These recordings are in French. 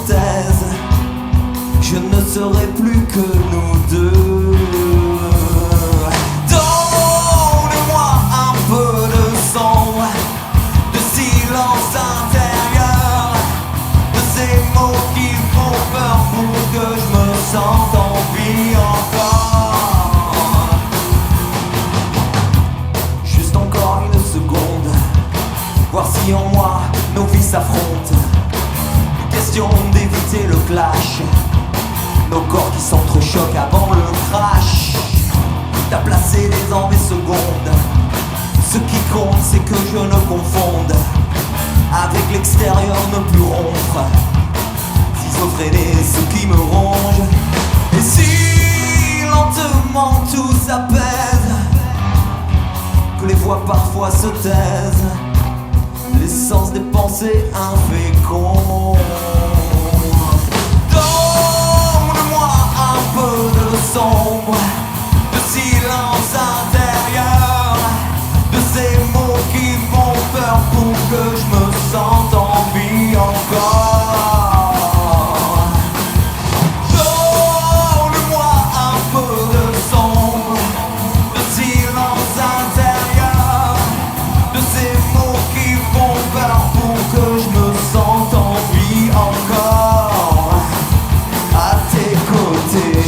taise, je ne serai plus que nous deux. Donne-moi un peu de son, de silence intérieur, de ces mots qui font peur pour que je me sente en vie encore. Juste encore une seconde, voir si en moi nos vies s'affrontent. Question d'éviter le clash, nos corps qui s'entrechoquent avant le crash. T'as placé les ans des secondes, ce qui compte c'est que je ne confonde avec l'extérieur ne plus rompre, schizophrène ce qui me ronge. Et si lentement tout s'apaise, que les voix parfois se taisent, l'essence des pensées infécondes. Donne-moi un peu de sombre, de silence intérieur, de ces mots qui font peur pour que je me sente en vie encore. Donne-moi un peu de sombre, de silence intérieur, de ces mots qui font peur pour que je me sente en vie encore à tes côtés.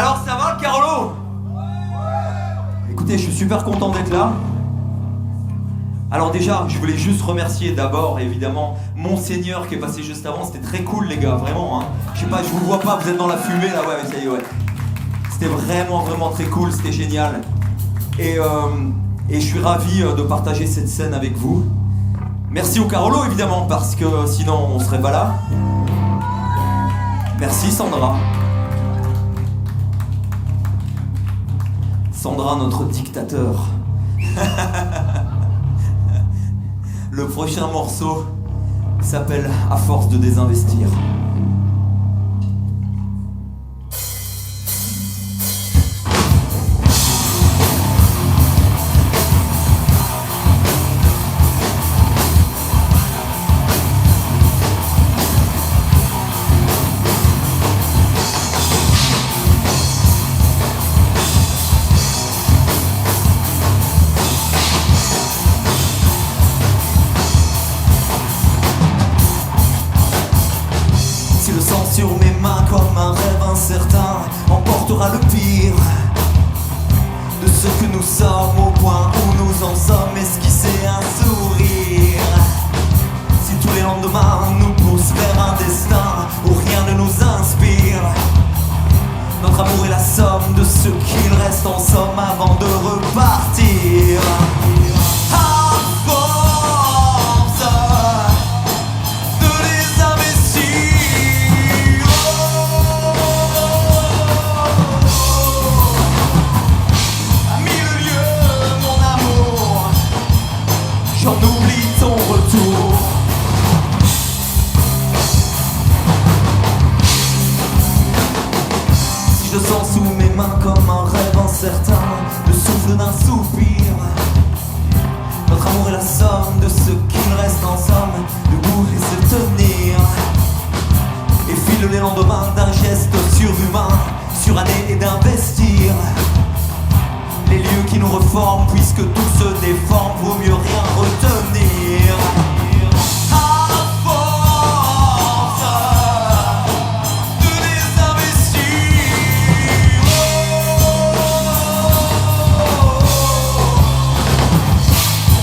Alors ça va, Carolo? Écoutez, je suis super content d'être là. Alors déjà, je voulais juste remercier d'abord, évidemment, Monseigneur qui est passé juste avant. C'était très cool, les gars, vraiment. Hein. Je sais pas, je vous vois pas, vous êtes dans la fumée là, ouais, ça y est, ouais. C'était vraiment, vraiment très cool, c'était génial. Et je suis ravi de partager cette scène avec vous. Merci au Carolo, évidemment, parce que sinon on serait pas là. Merci Sandra. Sandra, notre dictateur. Le prochain morceau s'appelle « À force de désinvestir ». Sur mes mains comme un rêve incertain emportera le pire de ce que nous sommes au point où nous en sommes esquisser un sourire. Si tous les lendemains nous poussent vers un destin où rien ne nous inspire, notre amour est la somme de ce qu'il reste en somme avant de repartir. J'en oublie ton retour. Si je sens sous mes mains comme un rêve incertain, le souffle d'un soupir, notre amour est la somme de ce qu'il reste en somme, debout et se tenir. Et file les lendemains d'un geste surhumain, suranné et d'investir les lieux qui nous reforment, puisque tout se déforme, vaut mieux rien retenir. À force de désinvestir,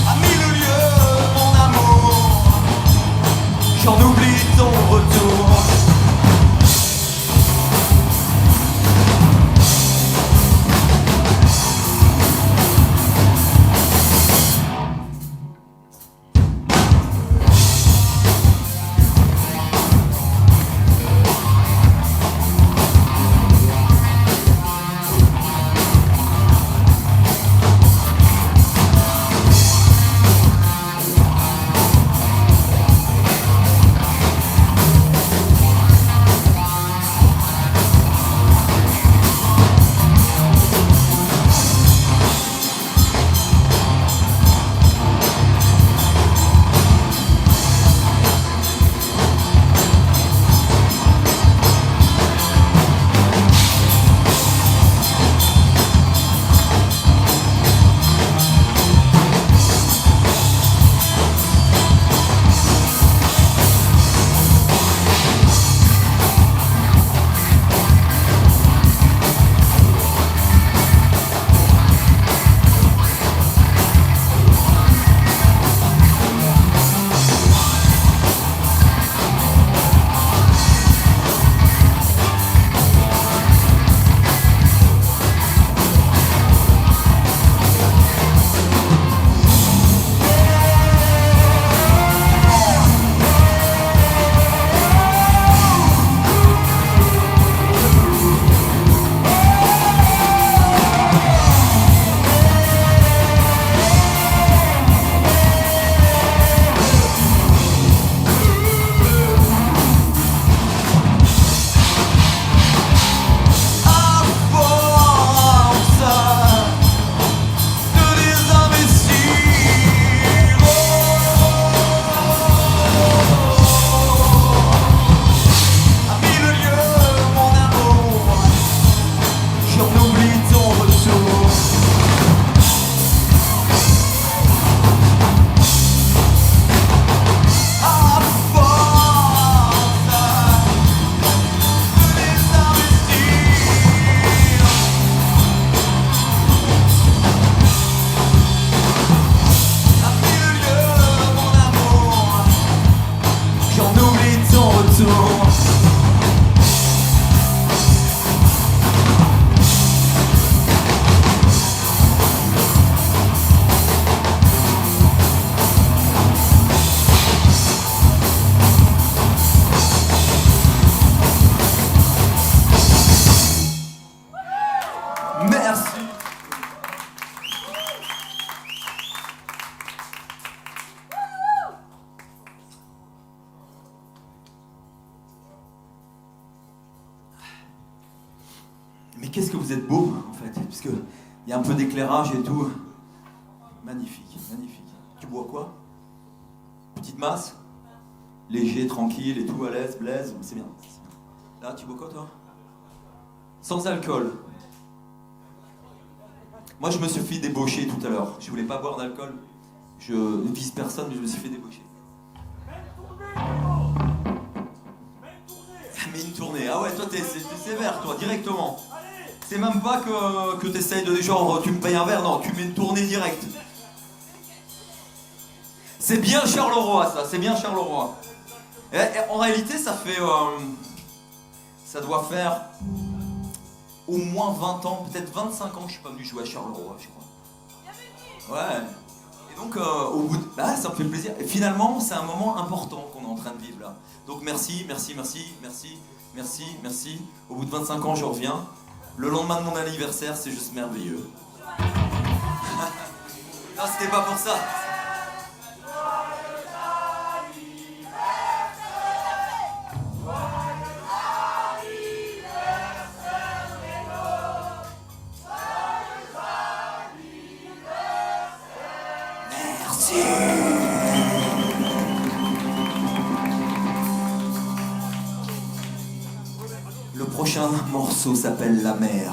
à mille lieues mon amour, j'en oublie ton retour. qu'est-ce que vous êtes beau en fait, puisque il y a un peu d'éclairage et tout. Magnifique, magnifique. Tu bois quoi? Petite masse? Léger, tranquille et tout, à l'aise, blaise, c'est bien. Là, tu bois quoi toi? Sans alcool. Moi, je me suis fait débaucher tout à l'heure. Je voulais pas boire d'alcool. Je ne vise personne, mais je me suis fait débaucher. Mais une tournée. Ah ouais, toi, t'es sévère, toi, directement. C'est même pas que t'essayes de... Genre, tu me payes un verre, non, tu mets une tournée directe. C'est bien Charleroi, ça, c'est bien Charleroi. Et en réalité, ça fait... ça doit faire... au moins 20 ans, peut-être 25 ans que je suis pas venu jouer à Charleroi, je crois. Ouais. Et donc, au bout de... Bah, ça me fait plaisir. Et finalement, c'est un moment important qu'on est en train de vivre là. Donc merci, merci, merci, merci, merci, merci. Au bout de 25 ans, je reviens. Le lendemain de mon anniversaire, c'est juste merveilleux. Non, c'était pas pour ça. Le prochain morceau s'appelle La Mer.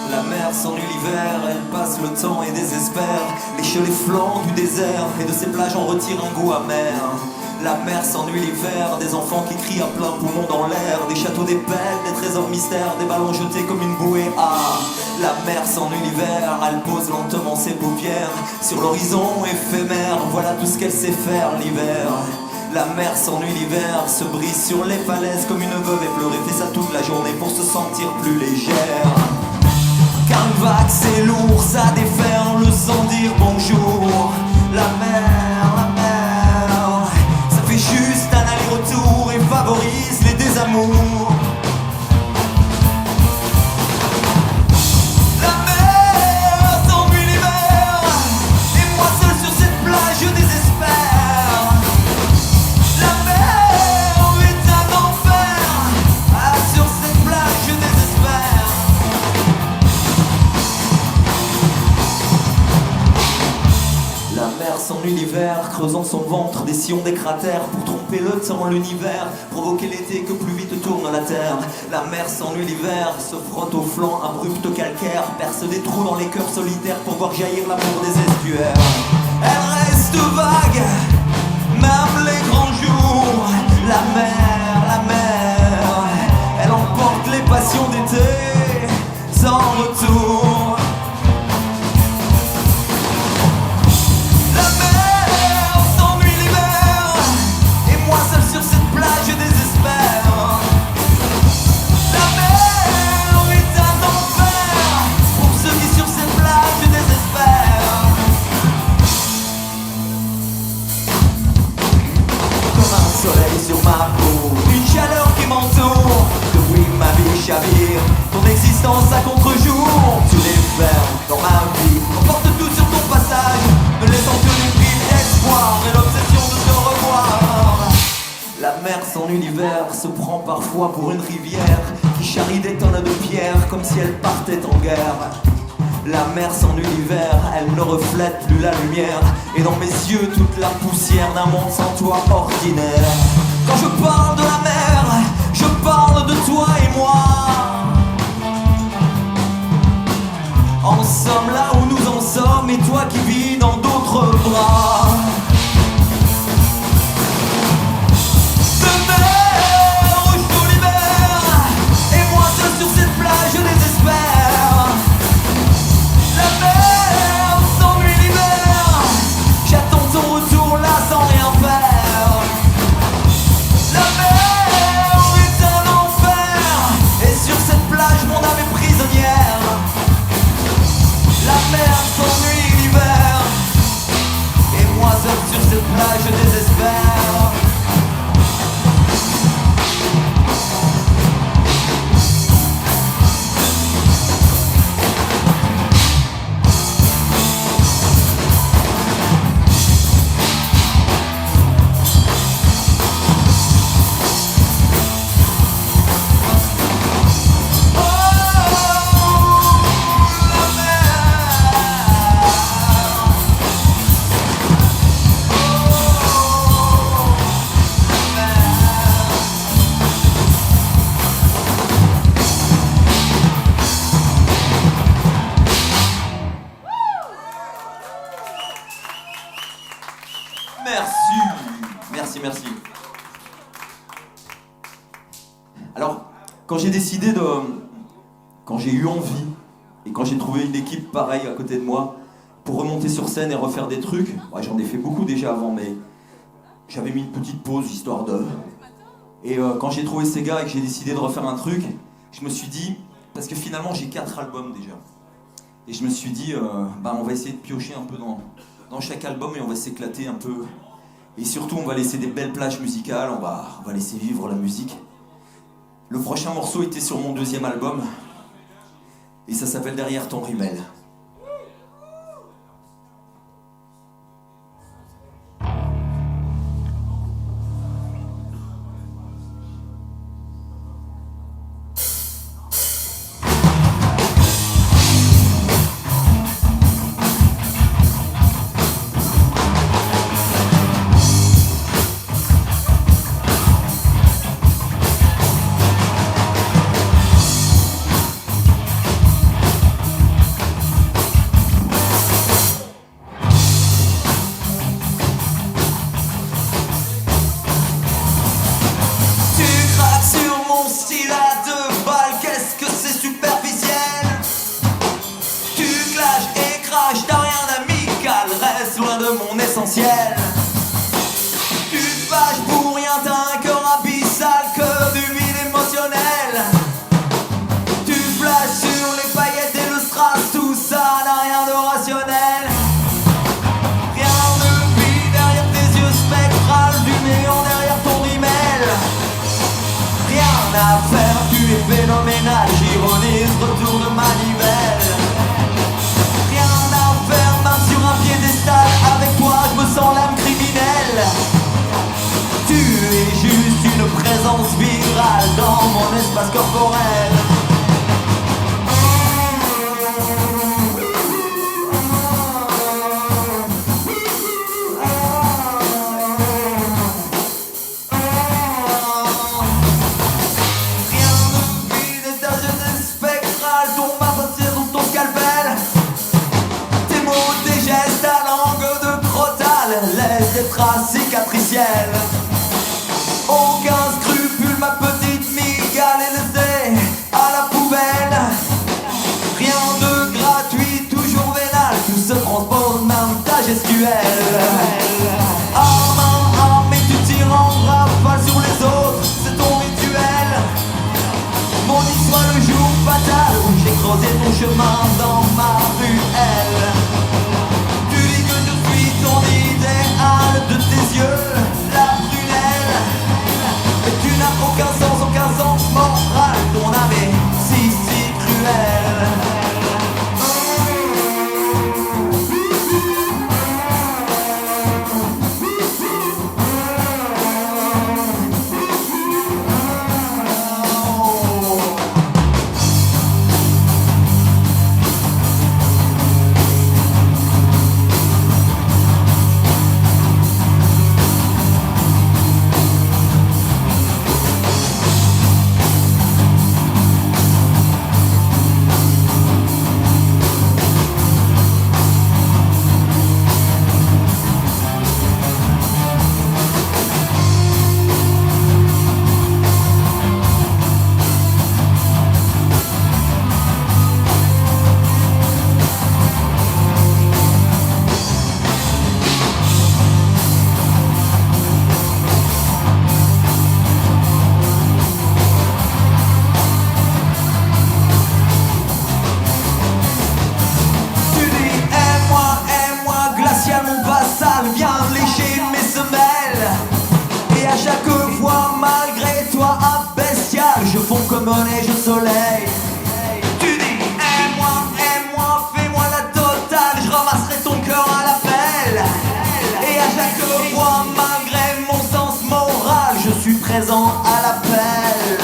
La mer s'ennuie l'hiver, elle passe le temps et désespère. Léche les flancs du désert et de ses plages on retire un goût amer. La mer s'ennuie l'hiver, des enfants qui crient à plein poumon dans l'air. Des châteaux, des belles, des trésors mystères, des ballons jetés comme une bouée. Ah, la mer s'ennuie l'hiver, elle pose lentement ses paupières sur l'horizon éphémère, voilà tout ce qu'elle sait faire l'hiver. La mer s'ennuie l'hiver, se brise sur les falaises comme une veuve éplorée, fait ça toute la journée pour se sentir plus légère. Car une vague c'est lourd, ça déferle sans dire bonjour. La mer, ça fait juste un aller-retour et favorise les désamours. La mer s'ennuie l'hiver, et moi seul sur cette plage je désespère. La mer est un enfer, ah, sur cette plage je désespère. La mer s'ennuie l'hiver, creusant son ventre des sillons des cratères pour tromper le temps, l'univers, provoquer l'été que plus vite tourne la terre. La mer s'ennuie l'hiver, se frotte aux flancs abrupts calcaires, perce des trous dans les cœurs solitaires pour voir jaillir l'amour des estuaires. Elle reste vague, même les grands jours. La mer, elle emporte les passions d'été sans retour. Sur cette plage je désespère. La mer est un enfer pour ceux qui sur cette plage désespèrent. Comme un soleil sur ma peau, une chaleur qui m'entoure. Depuis ma vie chavire, ton existence à contre-jour. Tu les fermes dans ma vie, emporte tout sur ton passage, ne laissant que les cris d'espoir et l'obsession de te revoir. La mer s'ennuie l'hiver, se prend parfois pour une rivière qui charrie des tonnes de pierres comme si elle partait en guerre. La mer s'ennuie l'hiver, elle ne reflète plus la lumière, et dans mes yeux toute la poussière d'un monde sans toi ordinaire. Quand je parle de la mer, je parle de toi et moi. En somme là où nous en sommes, et toi qui vis dans d'autres bras. Sur cette plage je désespère. La mer s'ennuie l'hiver, j'attends ton retour là sans rien faire. La mer est un enfer, et j'ai décidé de... Quand j'ai eu envie, et quand j'ai trouvé une équipe pareille à côté de moi, pour remonter sur scène et refaire des trucs, ouais, j'en ai fait beaucoup déjà avant, mais j'avais mis une petite pause, histoire de... Et quand j'ai trouvé ces gars et que j'ai décidé de refaire un truc, je me suis dit... Parce que finalement, j'ai 4 albums déjà. Et je me suis dit, on va essayer de piocher un peu dans chaque album et on va s'éclater un peu. Et surtout, on va laisser des belles plages musicales, on va laisser vivre la musique. Le prochain morceau était sur mon 2e album. Et ça s'appelle Derrière ton rimel. Tu te fâches pour rien, t'as un cœur abyssal, cœur d'humide émotionnel. Tu flashes sur les paillettes et le strass, tout ça n'a rien de rationnel. Rien ne vit derrière tes yeux spectrales, du néant derrière ton rimel. Rien à faire, tu es phénoménal, j'ironise, retour de manivelle. Rien à faire, main sur un piédestal, avec toi je me sens l'âme criminelle. Tu es juste une présence virale dans mon espace corporel. Rien ne vit de ta jeunesse spectrale, ton passé sur ton scalpel. Tes mots, tes gestes, ta langue de crotale laissent des traces cicatricielles. Aucun scrupule, ma petite migale est laissée à la poubelle. Rien de gratuit, toujours vénal, tout se transpose, même ta gestuelle. Arme en arme et tu tires en rafale sur les autres, c'est ton rituel. Maudit soit le jour fatal où j'ai creusé ton chemin dans ma ruelle. Tu dis que je suis ton idéal, de tes yeux la prunelle. Mais tu n'as aucun sens moral, ton âme est si cruelle. Viens lécher mes semelles. Et à chaque fois, malgré toi, abbestial, je fonds comme un neige au soleil. Tu dis aime-moi, fais-moi la totale, je ramasserai ton cœur à l'appel. Et à chaque fois, malgré mon sens moral, je suis présent à l'appel.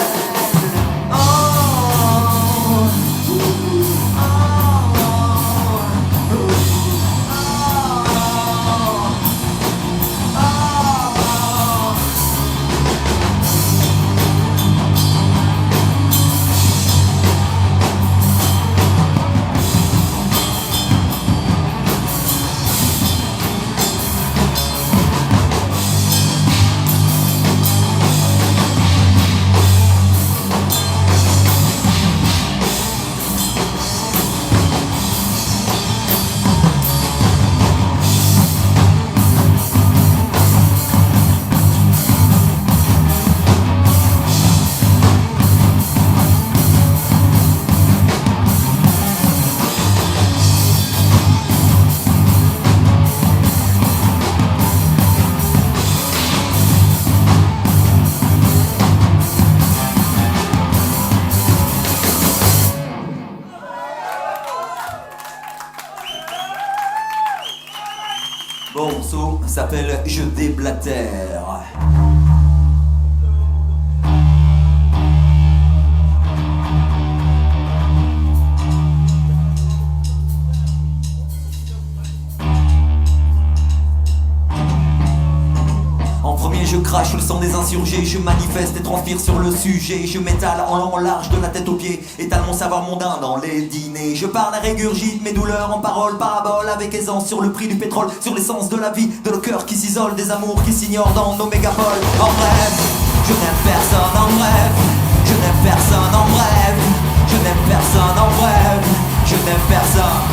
s'appelle Je déblatère. Je crache le sang des insurgés, je manifeste et transpire sur le sujet. Je m'étale en long, en large, de la tête aux pieds, étale mon savoir mondain dans les dîners. Je parle et régurgite mes douleurs en paroles, paraboles avec aisance sur le prix du pétrole, sur l'essence de la vie, de nos cœurs qui s'isolent, des amours qui s'ignorent dans nos mégapoles. En bref, je n'aime personne en bref, je n'aime personne en bref, je n'aime personne en bref, je n'aime personne.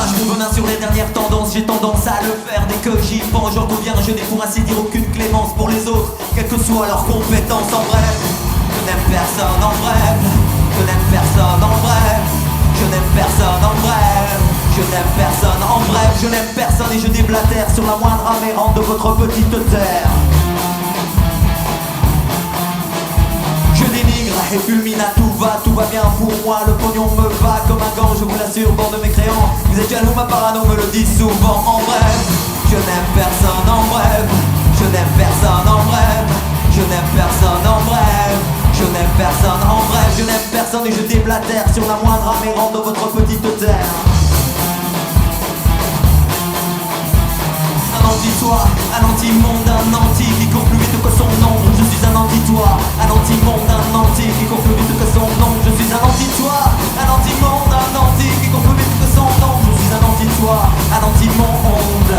Je venin sur les dernières tendances, j'ai tendance à le faire dès que j'y pense. J'en reviens, je n'ai pour ainsi dire aucune clémence pour les autres, quelles que soient leurs compétences. En bref, je n'aime personne en bref, je n'aime personne en bref, je n'aime personne en bref, je n'aime personne en bref, je n'aime personne et je déblatère sur la moindre amérante de votre petite terre. Je dénigre et fulmine à tout va bien pour moi. Le pognon me va comme un gant, je vous l'assure, bord de mes crayons. Vous êtes jaloux, ma parano me le dit souvent. En bref, je n'aime personne en bref, je n'aime personne en bref, je n'aime personne en bref, je n'aime personne en bref, je n'aime personne et je déblatère sur la moindre amérante de votre petite terre. Un anti-toi, un anti-monde, un anti qui court plus vite que son ombre. Je suis un anti-toi, un anti-monde, un anti qui court plus vite que son ombre. Je suis un anti-toi, un anti-monde, un anti qui court plus vite que son ombre. Je suis un anti-toi, un anti-monde.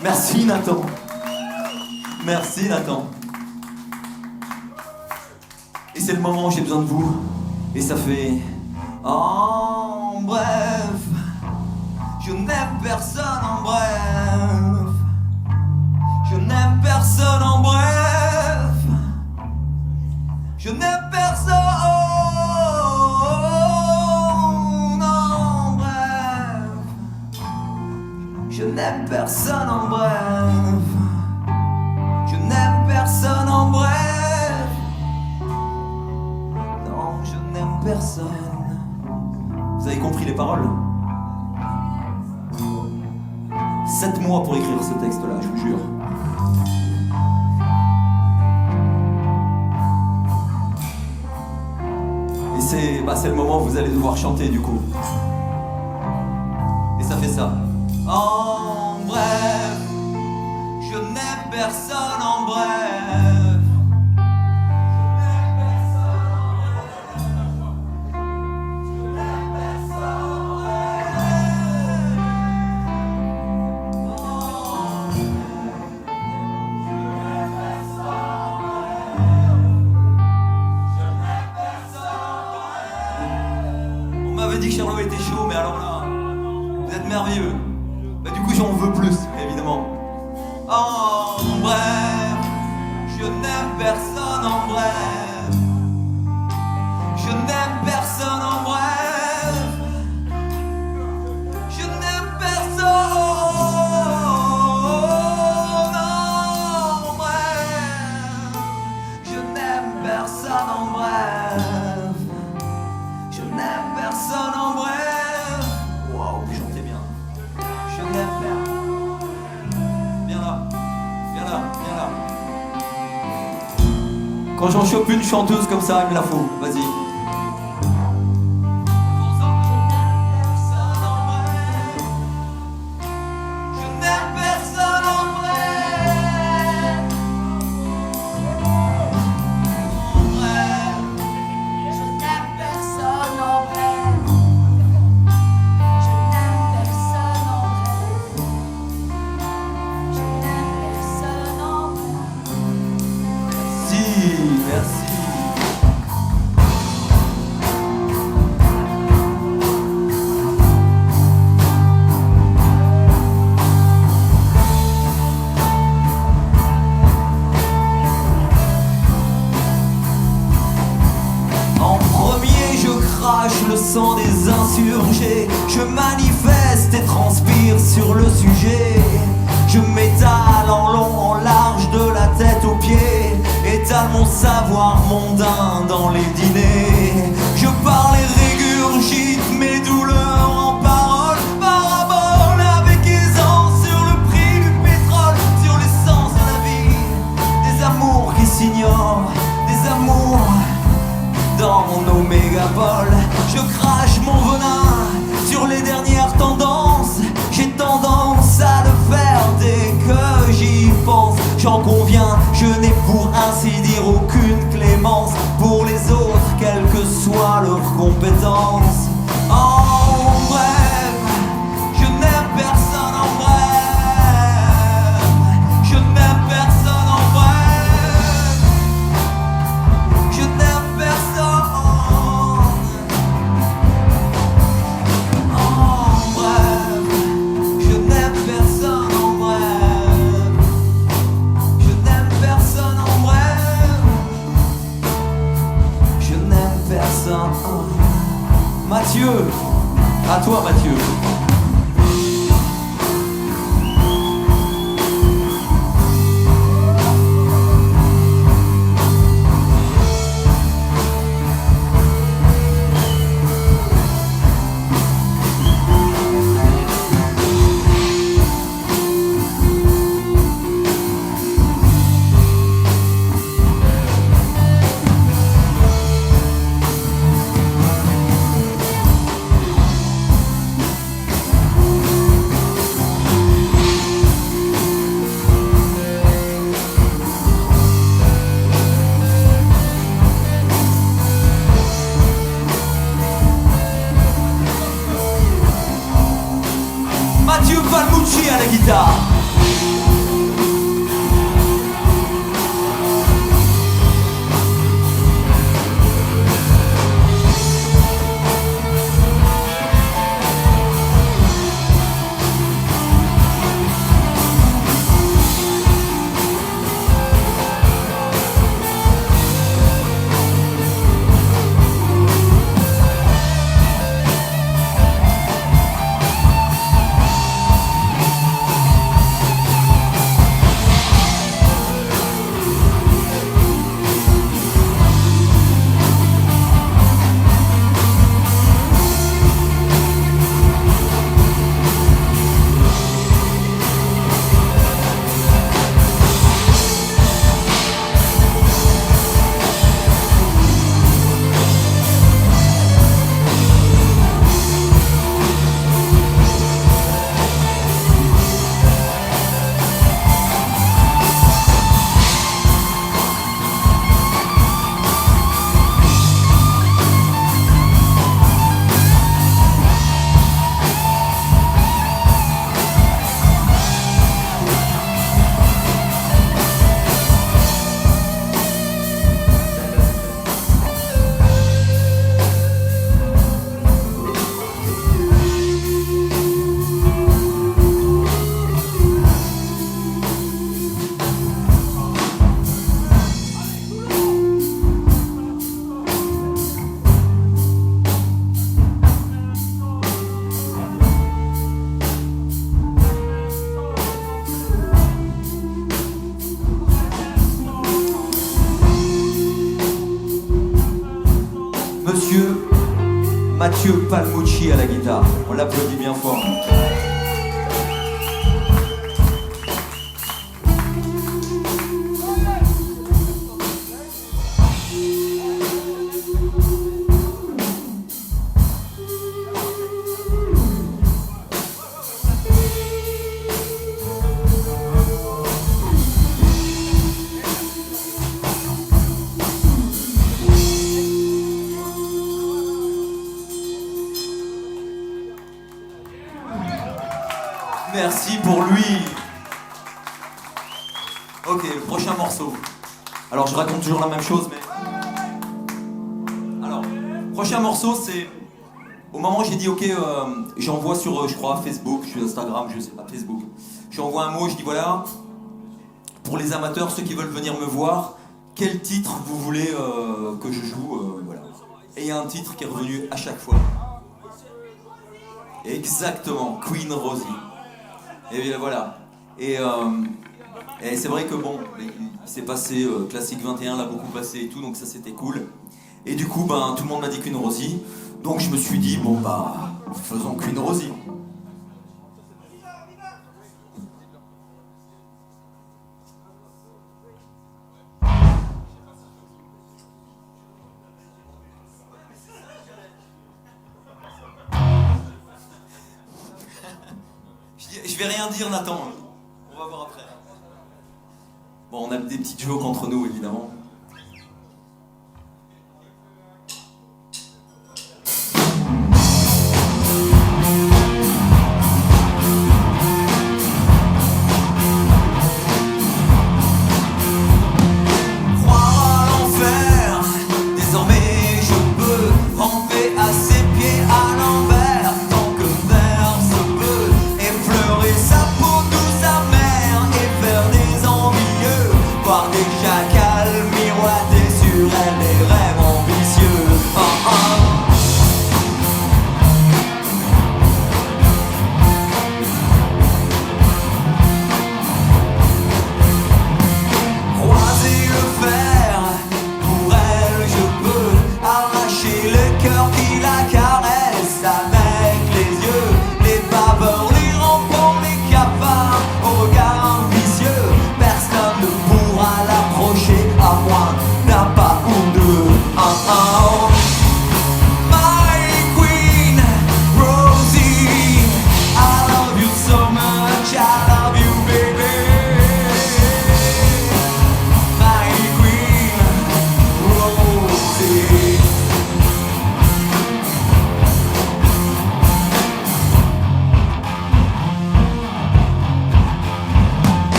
Merci Nathan. Merci Nathan. Et c'est le moment où j'ai besoin de vous. Et ça fait... En bref, je n'aime personne en bref. Je n'aime personne en bref. Je n'aime personne en bref. Je n'aime personne en bref. Je n'aime personne en bref. Non, je n'aime personne. Vous avez compris les paroles? 7 mois pour écrire ce texte-là, je vous jure. Et c'est le moment où vous allez devoir chanter du coup. Et ça fait ça. En bref, je n'aime personne en bref. On m'avait dit que Charlot était chaud, mais alors là, vous êtes merveilleux. Bah du coup j'en veux plus, évidemment. En bref, je n'aime personne en bref. Je n'aime personne en bref. Je n'aime personne en bref. Je n'aime personne en bref. Quand j'en chope une chanteuse comme ça, il me la faut. Vas-y. Le sang des insurgés, je manifeste et transpire sur le sujet. Je m'étale en long, en large, de la tête aux pieds, étale mon savoir mondain dans les dîners. Je parle et régurgite mes douleurs en paroles, parabole avec aisance sur le prix du pétrole, sur l'essence de la vie, des amours qui s'ignorent, des amours dans nos mégapoles. Je crache mon venin sur les dernières tendances. J'ai tendance à le faire dès que j'y pense. J'en conviens, je n'ai pour ainsi dire aucune clémence pour les autres, quelles que soient leurs compétences. En bref, je n'aime personne en bref. Je n'aime personne en bref. Je n'aime personne. Mathieu, à toi Mathieu. Mathieu Palmucci à la guitare. Monsieur Mathieu Palmucci à la guitare. On l'applaudit bien fort. merci pour lui. Ok, le prochain morceau. Alors je raconte toujours la même chose, mais... Alors, prochain morceau, c'est... Au moment où j'ai dit, ok, j'envoie sur, je crois, Facebook, je suis Instagram, je sais pas, Facebook. J'envoie un mot, je dis, voilà, pour les amateurs, ceux qui veulent venir me voir, quel titre vous voulez que je joue, voilà. Et il y a un titre qui est revenu à chaque fois. Exactement, Queen Rosie. Et bien voilà. Et c'est vrai que bon, il s'est passé, Classique 21 l'a beaucoup passé et tout, donc ça c'était cool. Et du coup, ben, tout le monde m'a dit Queen Rosie. Donc je me suis dit, bon bah, faisons Queen Rosie. Je vais rien dire, Nathan. On va voir après. Bon, on a des petites jokes entre nous, évidemment. Déjà calme.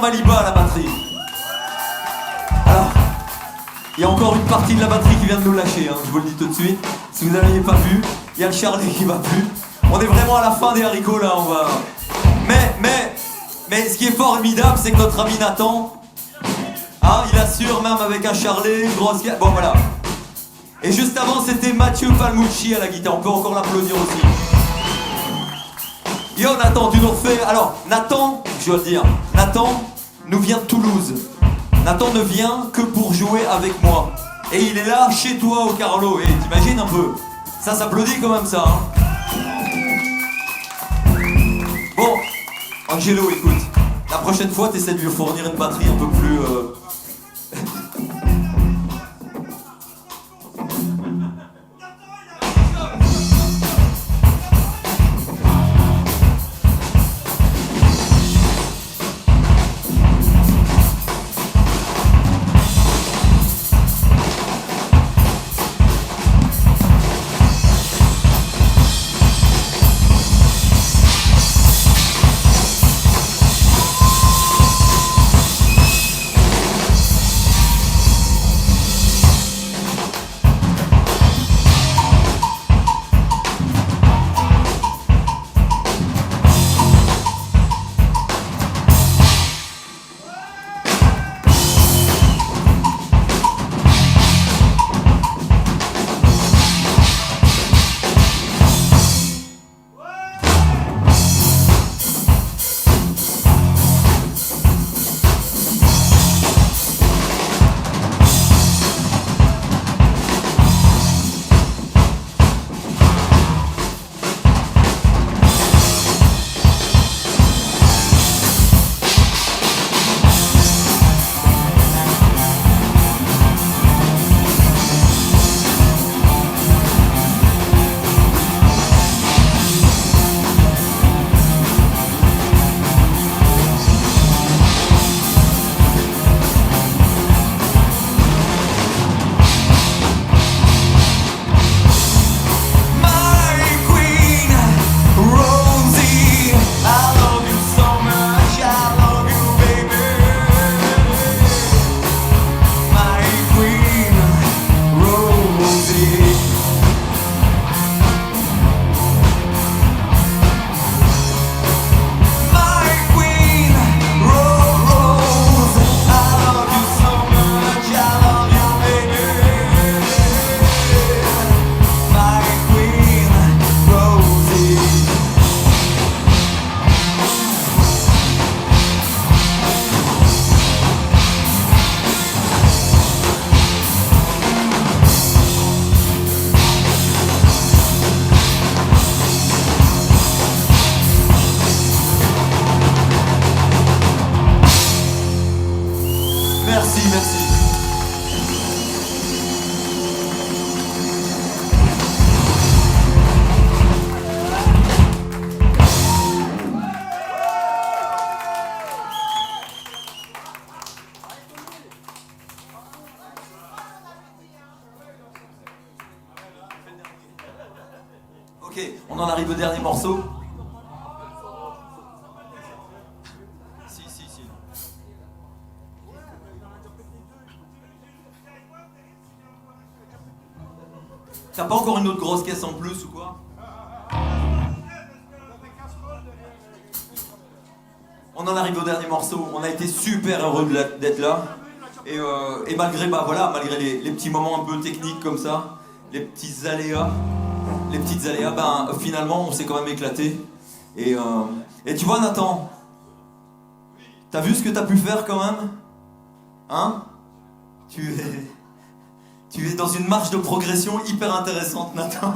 Maliba à la batterie. Alors, il y a encore une partie de la batterie qui vient de nous lâcher, hein, je vous le dis tout de suite. Si vous n'aviez pas vu, il y a le Charlie qui va plus. On est vraiment à la fin des haricots là, on va... Mais ce qui est formidable, c'est que notre ami Nathan, hein, il assure même avec un Charlet, une grosse... Bon voilà. Et juste avant, c'était Mathieu Palmucci à la guitare, on peut encore l'applaudir aussi. Yo Nathan, tu nous refais... Alors, Nathan, je dois le dire, Nathan nous vient de Toulouse. Nathan ne vient que pour jouer avec moi. Et il est là, chez toi, au Carlo. Et t'imagines un peu, ça s'applaudit quand même ça, hein. Bon, Angelo, écoute, la prochaine fois, t'essaies de lui fournir une batterie un peu plus... Merci. Ok, on en arrive au dernier morceau. Si. T'as pas encore une autre grosse caisse en plus ou quoi? On en arrive au dernier morceau. On a été super heureux d'être là. Et malgré, malgré les petits moments un peu techniques comme ça, les petites aléas, finalement on s'est quand même éclaté. Et tu vois Nathan, t'as vu ce que t'as pu faire quand même? Hein? Tu es dans une marche de progression hyper intéressante, Nathan.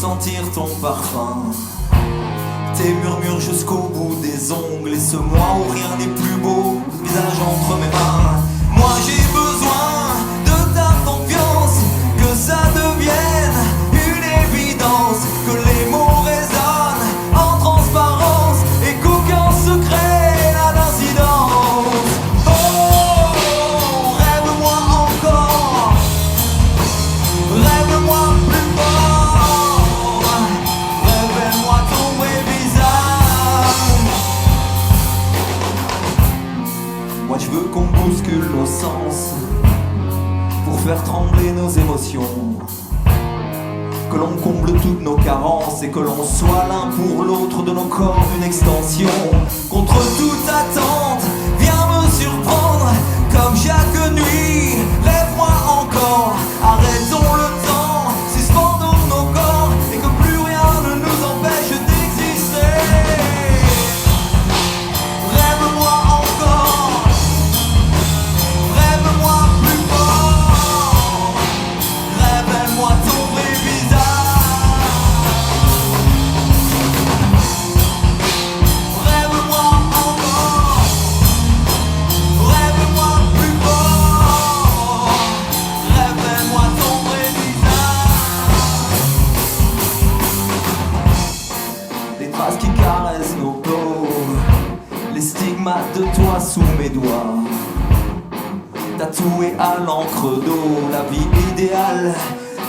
ressentir ton parfum, tes murmures jusqu'au bout des ongles, et ce moi où rien n'est plus beau, visage entre mes mains. Moi j'ai besoin de ta confiance, que ça devienne une évidence, que les mots résonnent en transparence et qu'aucun secret n'a d'incidence. Oh, rêve-moi encore, rêve-moi plus fort, révèle-moi ton vrai visage. Moi je veux qu'on bouscule nos sens pour faire trembler nos émotions, que l'on comble toutes nos carences et que l'on soit l'un pour l'autre de nos corps une extension. Contre toute attente, viens me surprendre comme chaque nuit. Rêve-moi encore, arrêtons le temps, suspendons nos corps et que plus rien ne nous empêche d'exister. Rêve-moi encore, rêve-moi plus fort, révèle-moi ton vrai visage. Rêve-moi encore, rêve-moi plus fort, révèle-moi ton vrai visage. Des traces qui caressent nos peaux, les stigmates de toi sous mes doigts, tatoué à l'encre d'eau. La vie idéale,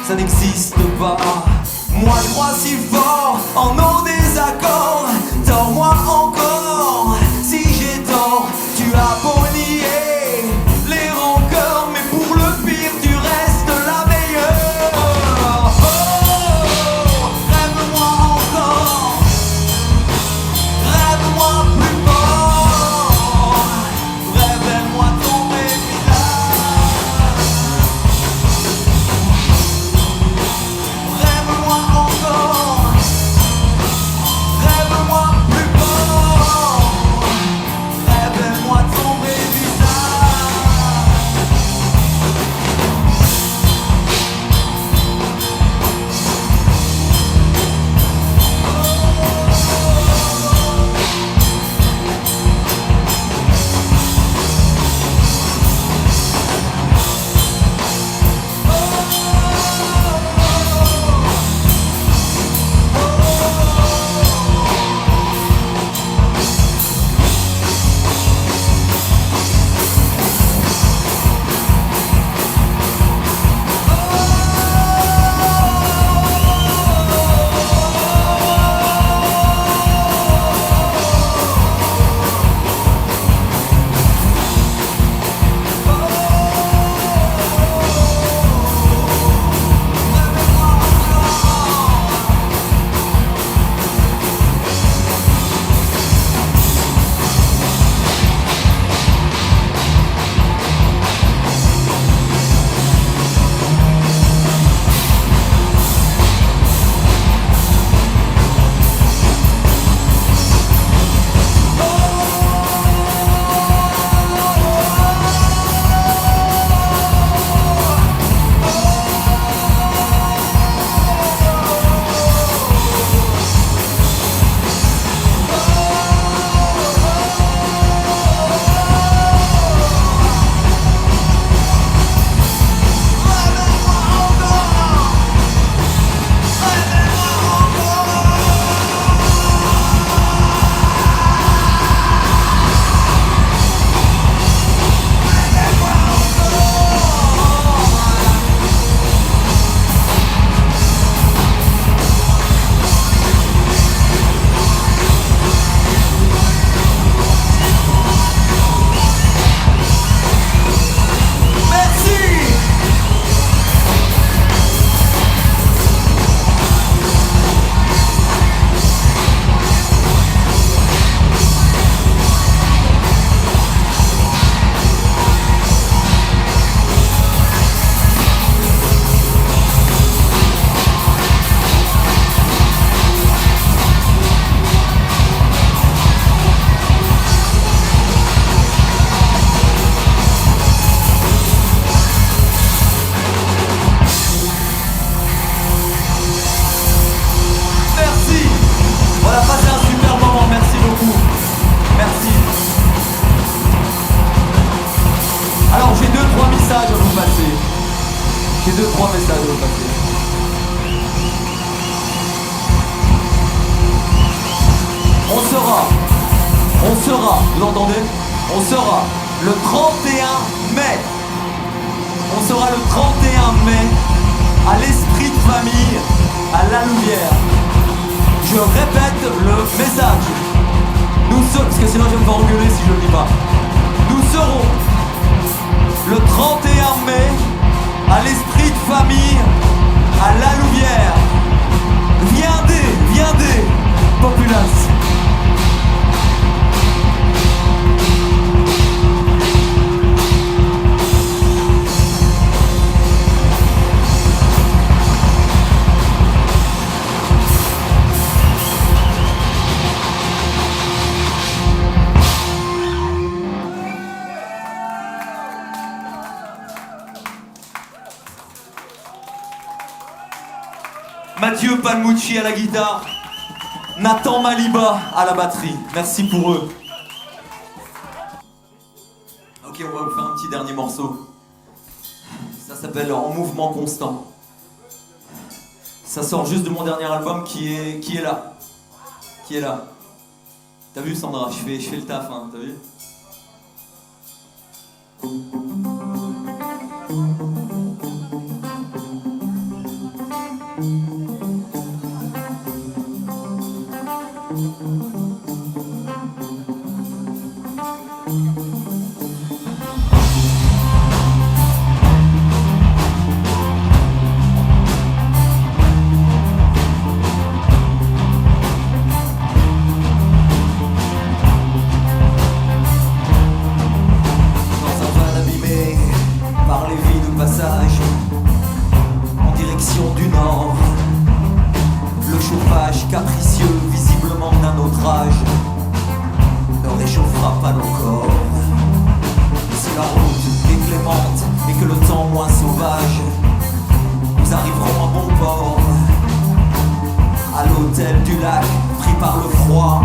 ça n'existe pas. Moi je crois si fort en nos désaccords. Tords-moi encore si j'ai tort. Tu as beau nier les rancœurs, mais pour le pire tu restes la meilleure. Oh, rêve-moi encore, rêve-moi plus fort, révèle-moi ton vrai visage. Rêve-moi encore, rêve-moi plus fort. On sera, vous entendez? On sera le 31 mai. On sera le 31 mai à l'Esprit de Famille, à La Louvière. Je répète le message. Nous serons, parce que sinon je vais me faire engueuler si je le dis pas. Nous serons le 31 mai à l'Esprit de Famille, à La Louvière. Viendez, populace. Mathieu Palmucci à la guitare, Nathan Maliba à la batterie. Merci pour eux. Ok, on va vous faire un petit dernier morceau. Ça s'appelle En mouvement constant. Ça sort juste de mon dernier album qui est là. Qui est là. T'as vu Sandra, je fais le taf, hein, t'as vu? Parfois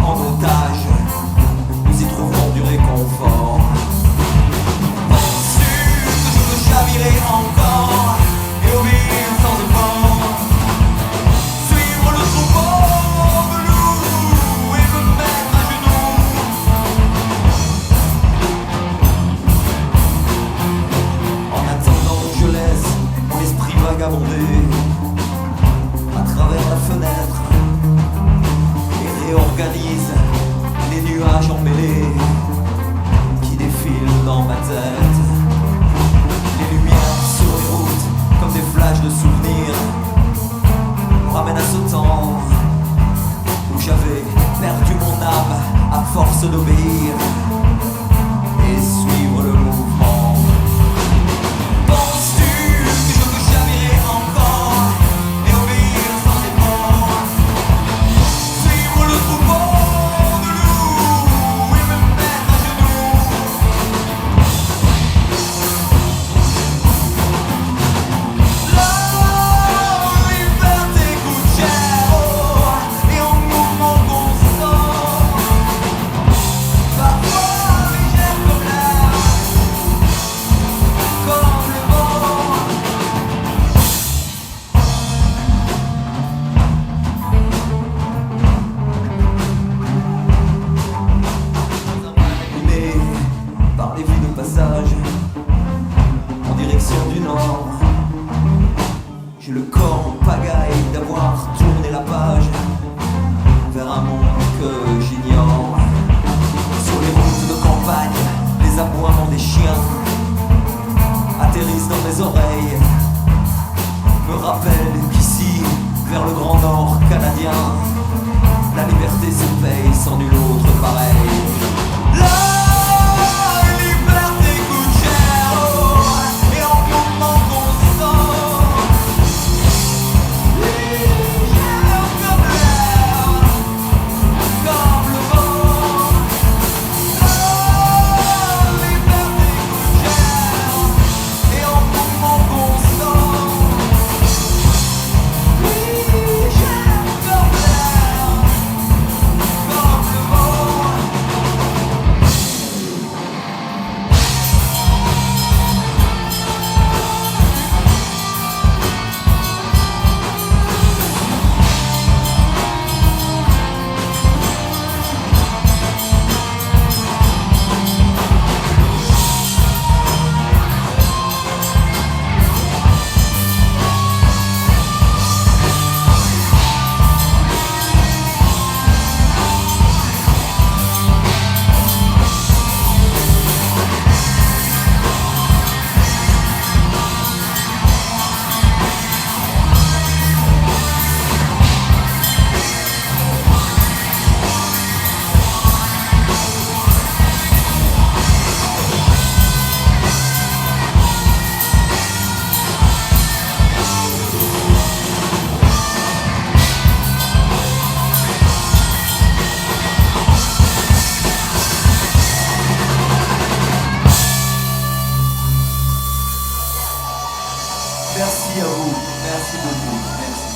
beaucoup, merci.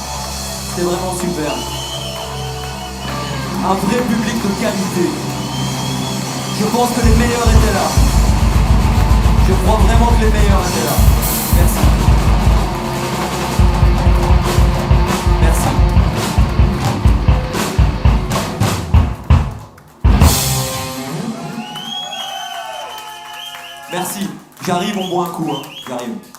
C'était vraiment super. Un vrai public de qualité. Je pense que les meilleurs étaient là. Je crois vraiment que les meilleurs étaient là. Merci. Merci. Merci. J'arrive, on boit un coup, hein. J'arrive.